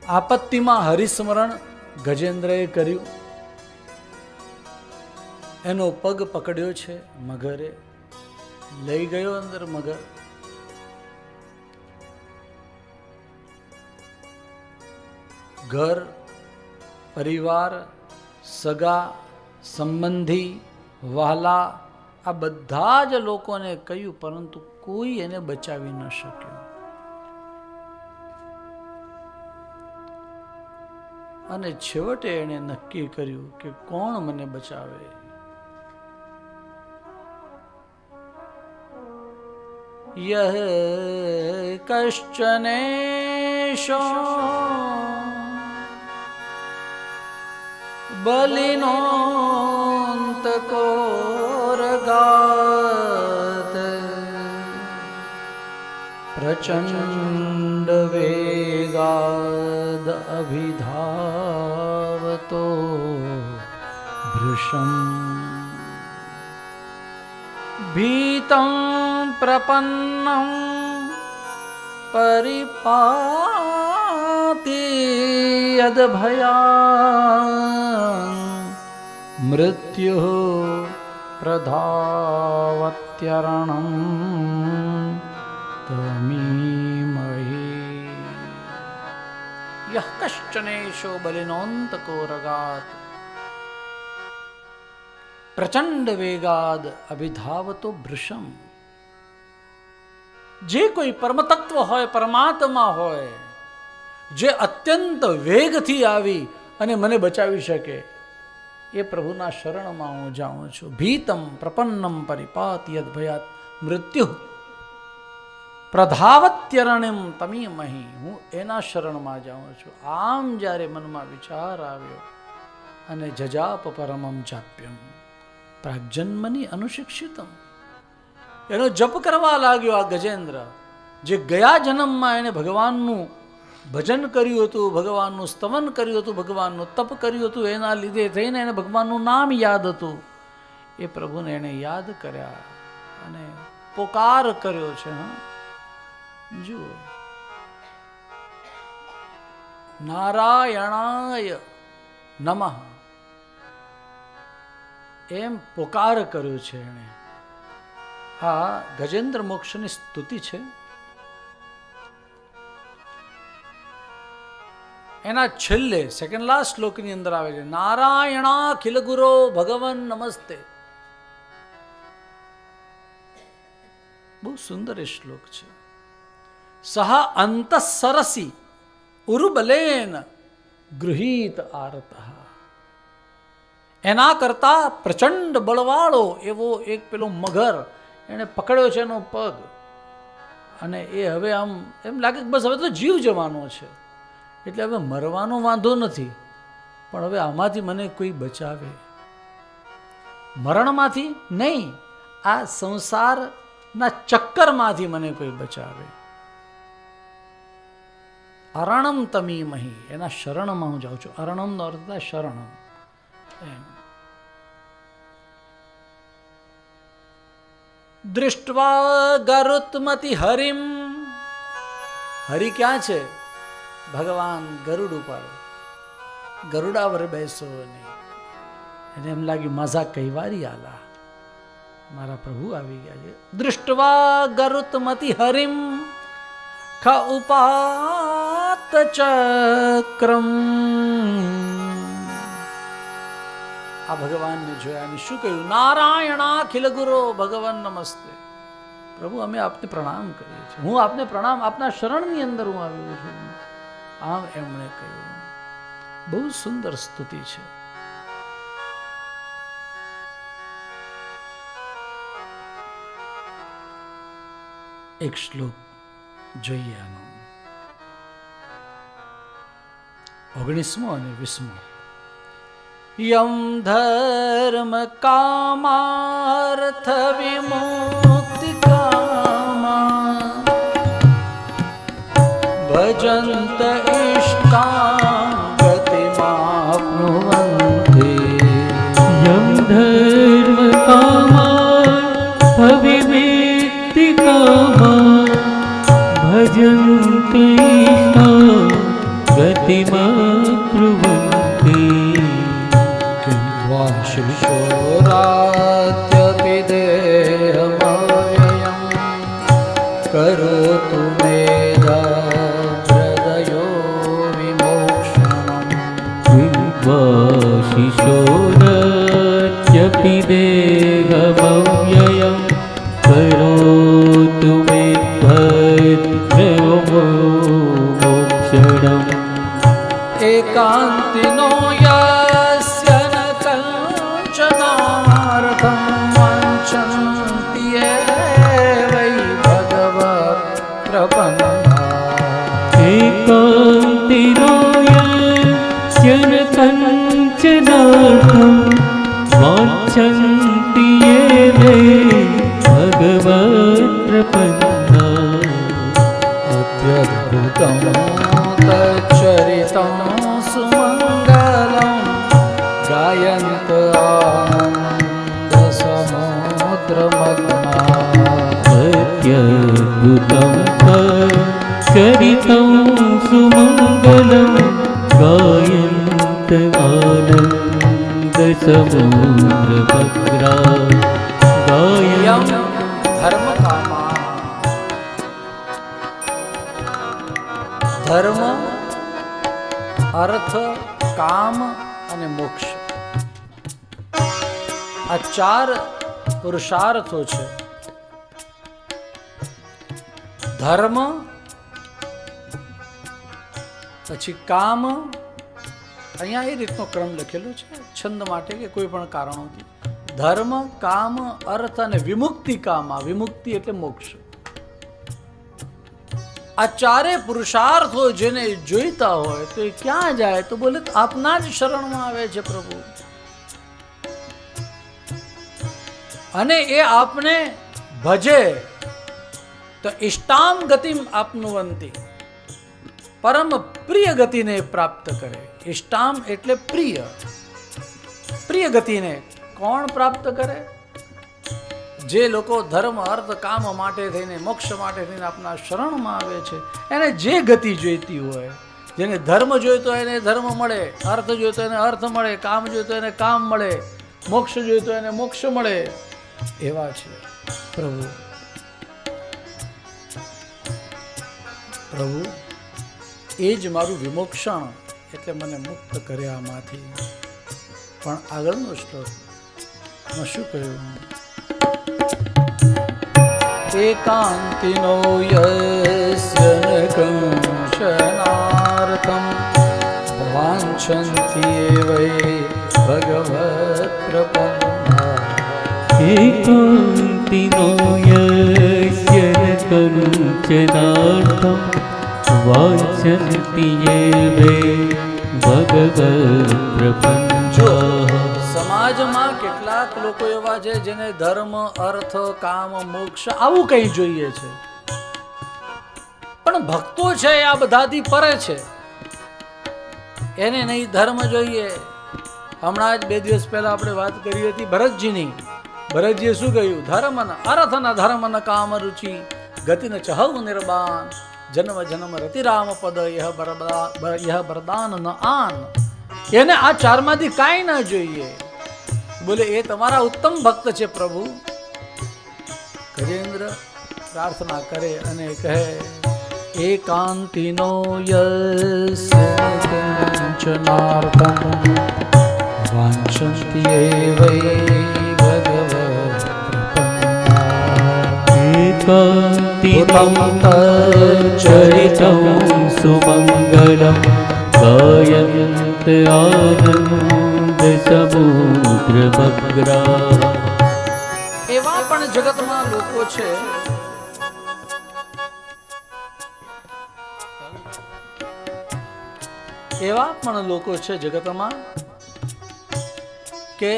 આપત્તિમાં હરિસ્મરણ ગજેન્દ્રએ કર્યું. એનો પગ પકડ્યો છે મગરે, લઈ ગયો અંદર મગર. ઘર પરિવાર, સગા સંબંધી, વહાલા, આ બધા જ લોકોને કહ્યું, પરંતુ કોઈ એને બચાવી ન શક્યું. અને છેવટે એણે નક્કી કર્યું કે કોણ મને બચાવે. યહ કશ્ચનેશો બલિનોંતકોરગાત પ્રચંડ વેગાદ અભિધાવતો ભૃશમ ભીતં પ્રપન્નં પરિપાતિ યદભયાં મૃત્યુ પ્રધાવત્યરણં તમીમહી. યહ કશ્ચનેશો બલિનોંતકો રગાત પ્રચંડ વેગાદ અભિધાવતો ભૃશમ. જે કોઈ પરમતત્વ હોય, પરમાત્મા હોય, જે અત્યંત વેગથી આવી અને મને બચાવી શકે, એ પ્રભુના શરણમાં હું જાઉં છું. ભીતમ પ્રપન્નમ પરિપાત યદભયાત મૃત્યુ પ્રધાવત્યરણ્યમ તમીમહી. હું એના શરણમાં જાઉં છું. આમ જ્યારે મનમાં વિચાર આવ્યો અને જજાપ પરમમ જાપ્યમ પ્રાગજન્મની અનુશિક્ષિતમ, એનો જપ કરવા લાગ્યો આ ગજેન્દ્ર, જે ગયા જન્મમાં એને ભગવાનનું ભજન કર્યું હતું, ભગવાનનું સ્તવન કર્યું હતું, ભગવાનનું તપ કર્યું હતું, એના લીધે થઈને એને ભગવાનનું નામ યાદ હતું. એ પ્રભુને એને યાદ કર્યા અને પોકાર કર્યો છે. જુઓ, નારાયણાય નમઃ એમ પોકાર કર્યો છે એણે. આ ગજેન્દ્ર મોક્ષની સ્તુતિ છે. એના છેલ્લે સેકન્ડ લાસ્ટ શ્લોકની અંદર આવે છે, નારાયણાખિલ ગુરો ભગવન નમસ્તે. બહુ સુંદર એ શ્લોક છે. સહ અંતઃસરસી ઉરુબલેન ગૃહીત આરતઃ. એના કરતા પ્રચંડ બળવાળો એવો એક પેલો મગર એને પકડ્યો છે એનો પગ, અને એ હવે આમ એમ લાગે કે બસ હવે તો જીવ જવાનો છે, એટલે હવે મરવાનો વાંધો નથી, પણ હવે આમાંથી મને કોઈ બચાવે. મરણમાંથી નહીં, આ સંસારના ચક્કરમાંથી મને કોઈ બચાવે. અરણમ તમીમહી, એના શરણમાં હું જાઉં છું. અરણમનો અર્થ થાય શરણમ. દૃષ્ટવા ગરુત્મતિ હરિમ. હરિ ક્યાં છે? ભગવાન ગરુડ ઉપર, ગરુડા પર બેસો. એને એમ લાગ્યું માઝા કૈવારી આલા, મારા પ્રભુ આવી ગયા છે. દૃષ્ટવા ગરુત્મતિ હરિમ ખ ઉપાત ચક્રમ. આ ભગવાનને જોયા અને શું કહ્યું? નારાયણાખિલ ગુરો ભગવાન નમસ્તે. પ્રભુ અમે આપને પ્રણામ કરીએ છીએ, હું આપને પ્રણામ, આપના શરણની અંદર હું આવ્યો છું. આમ એમણે કહ્યું. બહુ સુંદર સ્તુતિ છે. એક શ્લોક જોઈએ આનો, 19મો અને 20મો. યમ ધર્મ કામાર્થ વિમુક્તિ કામા ભજંત ઇષ્ટાં ગતિમાપ્નુવન્તિ. યમ ધર્મ કામાર્થ વિમુક્તિ કામા ભજંત ઇષ્ટાં ગતિમાપ્નુવન્તિ. गतिमब्रुवन्ति किं त्वा शिशोरात्यपि देहमव्ययं करोतु मेधाहृदयो विमोक्षणम् शिशोरत्यपि देहमव्ययं करोतु मे भद्रयो मोक्षणम् एकान्तिनो यस्य न कञ्चनार्थं वाञ्छन्ति ये वै भगवत्प्रपन्ना एकान्तिनो यस्य न कञ्चनार्थं वाञ्छन्ति ये वै भगवत्प्रपन्ना अत्यद्भुतं तच्चरितं सुमङ्गलं गायन्त आनन्दसमुद्रमग्ना अत्यद्भुतं चरितं सुमङ्गलं गायन्त आनन्दसमुद्रभद्रा यं गायन्त धर्मकामा ધર્મ અર્થ કામ અને મોક્ષ આ ચાર પુરુષાર્થો છે. ધર્મ પછી કામ, અહીંયા એ રીતનો ક્રમ લખેલો છે છંદ માટે કે કોઈ પણ કારણોથી. ધર્મ, કામ, અર્થ અને વિમુક્તિ કામા. વિમુક્તિ એટલે મોક્ષ. આ ચારે પુરુષાર્થો જેને જોઈતા હોય તો એ ક્યાં જાય? તો બોલે આપના જ શરણમાં આવે છે પ્રભુ. અને એ આપને ભજે તો ઇષ્ટામ ગતિમ આપનુવંતી, પરમ પ્રિય ગતિને પ્રાપ્ત કરે. ઇષ્ટામ એટલે પ્રિય. પ્રિય ગતિને કોણ પ્રાપ્ત કરે? જે લોકો ધર્મ અર્થ કામ માટે થઈને મોક્ષ માટે થઈને આપના શરણમાં આવે છે એને જે ગતિ જોઈતી હોય, જેને ધર્મ જોઈતો હોય એને ધર્મ મળે, અર્થ જોઈતો એને અર્થ મળે, કામ જોઈતો એને કામ મળે, મોક્ષ જોઈતો એને મોક્ષ મળે, એવા છે પ્રભુ. પ્રભુ એ જ મારું વિમોક્ષણ, એટલે મને મુક્ત કર્યા આમાંથી. પણ આગળનો શ્લોક શું કહ્યું? एकान्तिनो यस्य न कंशनार्थं वाञ्छन्ति ये वै भगवत्प्रपन्ना. एकान्तिनो यस्य न कंचनार्थं वाञ्छन्ति ये वै भगवत्प्रपन्ना. સમાજમાં કેટલાક લોકો એવા છે જેને ધર્મ અર્થ કામ મોક્ષ આવું કંઈ જોઈએ છે, પણ ભક્તો છે આ બધાથી પરે છે. એને નહીં ધર્મ જોઈએ. હમણાં જ 2 દિવસ પહેલા આપણે વાત કરી હતી ભરતજીની. ભરતજીએ શું કહ્યું? ધર્મ ન અર્થ ન ધર્મ ન કામ રુચિ ગતિ ન ચહવ નિર્બાન જન્મ જન્મ રતિ રામ પદ યહ બરદાન ન આન. એને આ ચારમાંથી કાંઈ ના જોઈએ. બોલે એ તમારા ઉત્તમ ભક્ત છે પ્રભુ. ગજેન્દ્ર પ્રાર્થના કરે અને કહે એકાંતિનો યસ્ય કંચનાર્થં વાંછન્તિ યે વૈ ભગવત્પ્રપન્ના. एकान्तिनो चरितं सुमङ्गलं गायन्त आनन्दसमुद्रभद्रा. એવા પણ જગતમાં લોકો છે જગતમાં કે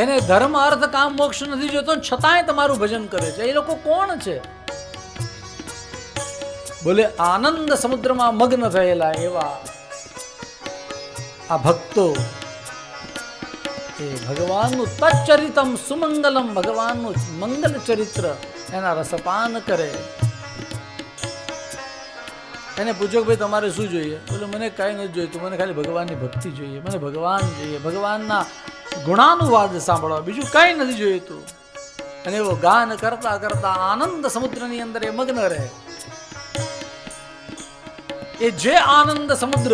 એને ધર્મ અર્થ કામ મોક્ષ નથી જોતો, છતાંય તમારું ભજન કરે છે. એ લોકો કોણ છે? બોલે આનંદ સમુદ્રમાં મગ્ન થયેલા એવા આ ભક્તો. એ ભગવાનનું તચ્ચરિતમ સુમંગલમ, ભગવાનનું મંગલ ચરિત્ર એના રસપાન કરે. એને પૂછો કે ભાઈ તમારે શું જોઈએ? બોલે મને કાંઈ નથી જોઈતું, મને ખાલી ભગવાનની ભક્તિ જોઈએ, મને ભગવાન જોઈએ, ભગવાનના ગુણાનુવાદ સાંભળવા, બીજું કાંઈ નથી જોઈતું. અને એવો ગાન કરતા કરતા આનંદ સમુદ્રની અંદર એ મગ્ન રહે. એ જે આનંદ સમુદ્ર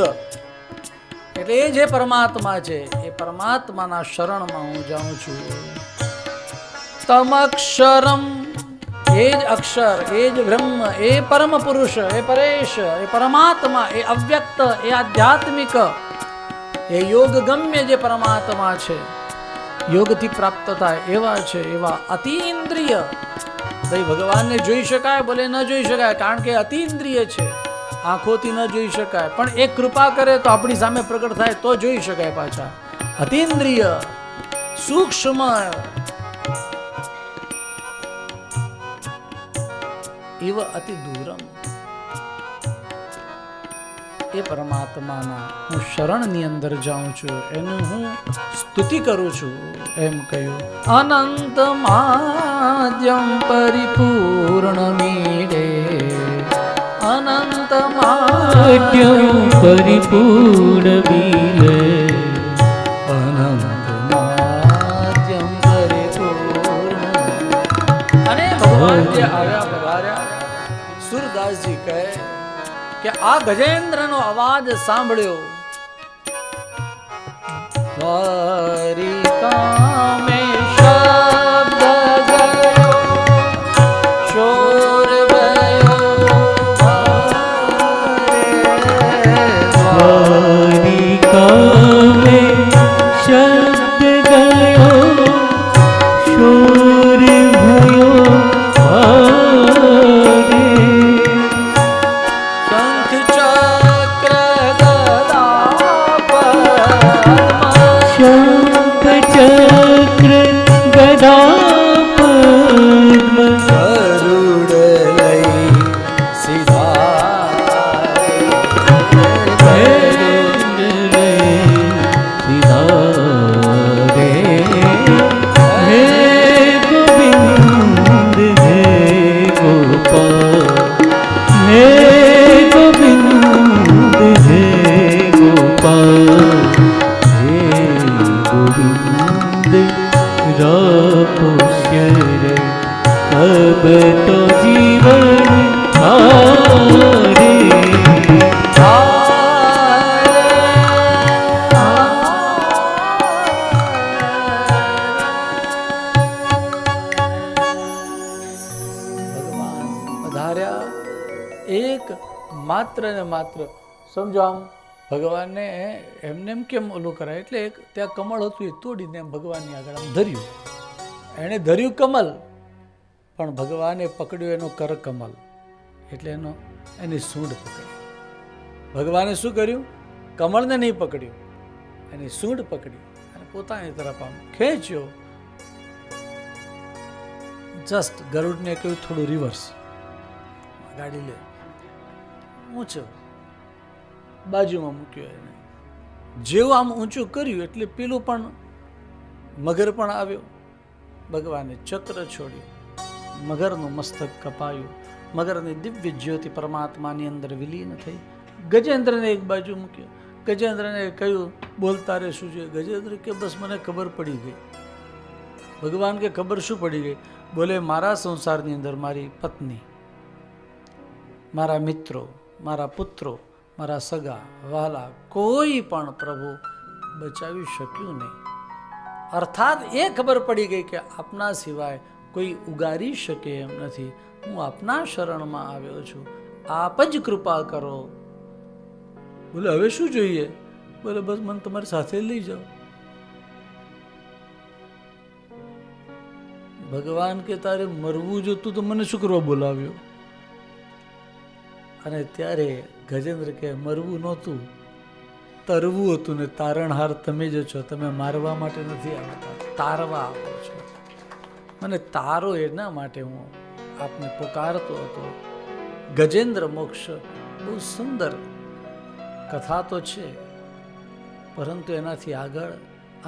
એટલે એ જે પરમાત્મા છે, એ પરમાત્માના શરણમાં હું જાઉં છું. તમક્ષરમ, એ જ અક્ષર, એ જ બ્રહ્મ, એ પરમ પુરુષ, એ પરેશ, એ પરમાત્મા, એ અવ્યક્ત, એ આધ્યાત્મિક, એ યોગ ગમ્ય જે પરમાત્મા છે, યોગથી પ્રાપ્ત થાય એવા છે, એવા અતિન્દ્રિય. ભાઈ ભગવાનને જોઈ શકાય? બોલે ન જોઈ શકાય, કારણ કે અતિન્દ્રિય છે, આંખોથી ન જોઈ શકાય. પણ એ કૃપા કરે તો આપણી સામે પ્રગટ થાય તો જોઈ શકાય. પાછા અતિન્દ્રિય, સૂક્ષ્મ, એવ અતિ દૂરમ, એ પરમાત્માના હું શરણની અંદર જાઉં છું, એનું હું સ્તુતિ કરું છું. એમ કહ્યું. અનંત માધ્યમ પરિપૂર્ણ મીડે, અનંત માધ્યમ પરિપૂર્ણ મીડે, અનંત માધ્યમ પરિપૂર્ણ. અને ભગવાન જે આવ્યા પધાર્યા, સુરદાસજી કહે કે આ ગજેન્દ્રનો અવાજ સાંભળ્યો, દ્વારિકા મેં શબ્દ ગયો, શોર ગયો દ્વારિકા મેં શબ્દ ગયો, શોર ભયો ચક્ર ગદા પદ્મ, ગરુડ લઈ સીધા રે, હે ગોવિંદ હે ગોપાલ, હે ગોવિંદ હે ગોપાલ, રાપોશ્યર અબ તો જીવન હારે. ભગવાન પધાર્યા, એક માત્ર ને માત્ર સમજો. આમ ભગવાનને એમને એમ કેમ ઓલું કરાય, એટલે એક ત્યાં કમળ હતું એ તોડીને એમ ભગવાનની આગળ આમ ધર્યું. એણે ધર્યું કમલ, પણ ભગવાને પકડ્યું એનો કર કમલ, એટલે એની સૂંઢ પકડી. ભગવાને શું કર્યું? કમળને નહીં પકડ્યું, એની સૂંઢ પકડી અને પોતાની તરફ આમ ખેંચ્યો. જસ્ટ ગરુડને કહ્યું થોડું રિવર્સ, ગાડી લે, ઊંચો બાજુમાં મૂક્યો. એને જેવું આમ ઊંચું કર્યું એટલે પેલું પણ મગર પણ આવ્યો. ભગવાને ચક્ર છોડ્યું, મગરનું મસ્તક કપાયું, મગરની દિવ્ય જ્યોતિ પરમાત્માની અંદર વિલીન થઈ. ગજેન્દ્રને એક બાજુ મૂક્યો. ગજેન્દ્રને કહ્યું બોલતા રે શું છે? ગજેન્દ્ર કે બસ મને ખબર પડી ગઈ. ભગવાન કે ખબર શું પડી ગઈ? બોલે મારા સંસારની અંદર મારી પત્ની, મારા મિત્રો, મારા પુત્રો, મારા સગા વાલા કોઈ પણ પ્રભુ બચાવી શક્યું નહીં. અર્થાત એ ખબર પડી ગઈ કે આપના સિવાય કોઈ ઉગારી શકે એમ નથી. હું આપના શરણમાં આવ્યો છું, આપ જ કૃપા કરો. બોલે હવે શું જોઈએ? બોલે બસ મને તમારી સાથે લઈ જાઓ. ભગવાન કે તારે મરવું જોતું તો મને શું કરવા બોલાવ્યો? અને ત્યારે ગજેન્દ્ર કે મરવું નહોતું, તરવું હતું ને તારણહાર તમે જ છો. તમે મારવા માટે નથી આવતા, તારવા આવો છો. મને તારો એના માટે હું આપને પુકારતો હતો. ગજેન્દ્ર મોક્ષ બહુ સુંદર કથા તો છે, પરંતુ એનાથી આગળ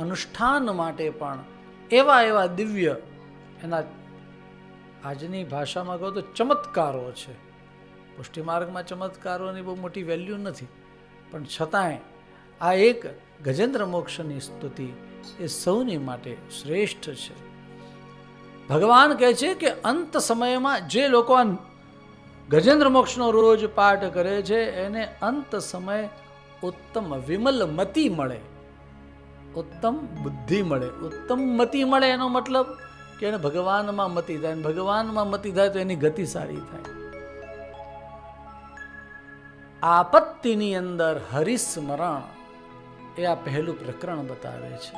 અનુષ્ઠાન માટે પણ એવા દિવ્ય, એના આજની ભાષામાં કહો તો ચમત્કારો છે. પુષ્ટિ માર્ગમાં ચમત્કારોની બહુ મોટી વેલ્યુ નથી, પણ છતાંય આ એક ગજેન્દ્ર મોક્ષની સ્તુતિ એ સૌની માટે શ્રેષ્ઠ છે. ભગવાન કહે છે કે અંત સમયમાં જે લોકો આ ગજેન્દ્ર મોક્ષનો રોજ પાઠ કરે છે એને અંત સમય ઉત્તમ વિમલ મતિ મળે, ઉત્તમ બુદ્ધિ મળે. ઉત્તમ મતિ મળે એનો મતલબ કે એને ભગવાનમાં મતિ થાય, ભગવાનમાં મતિ થાય તો એની ગતિ સારી થાય. આપત્તિની અંદર હરિસ્મરણ એ આ પહેલું પ્રકરણ બતાવે છે.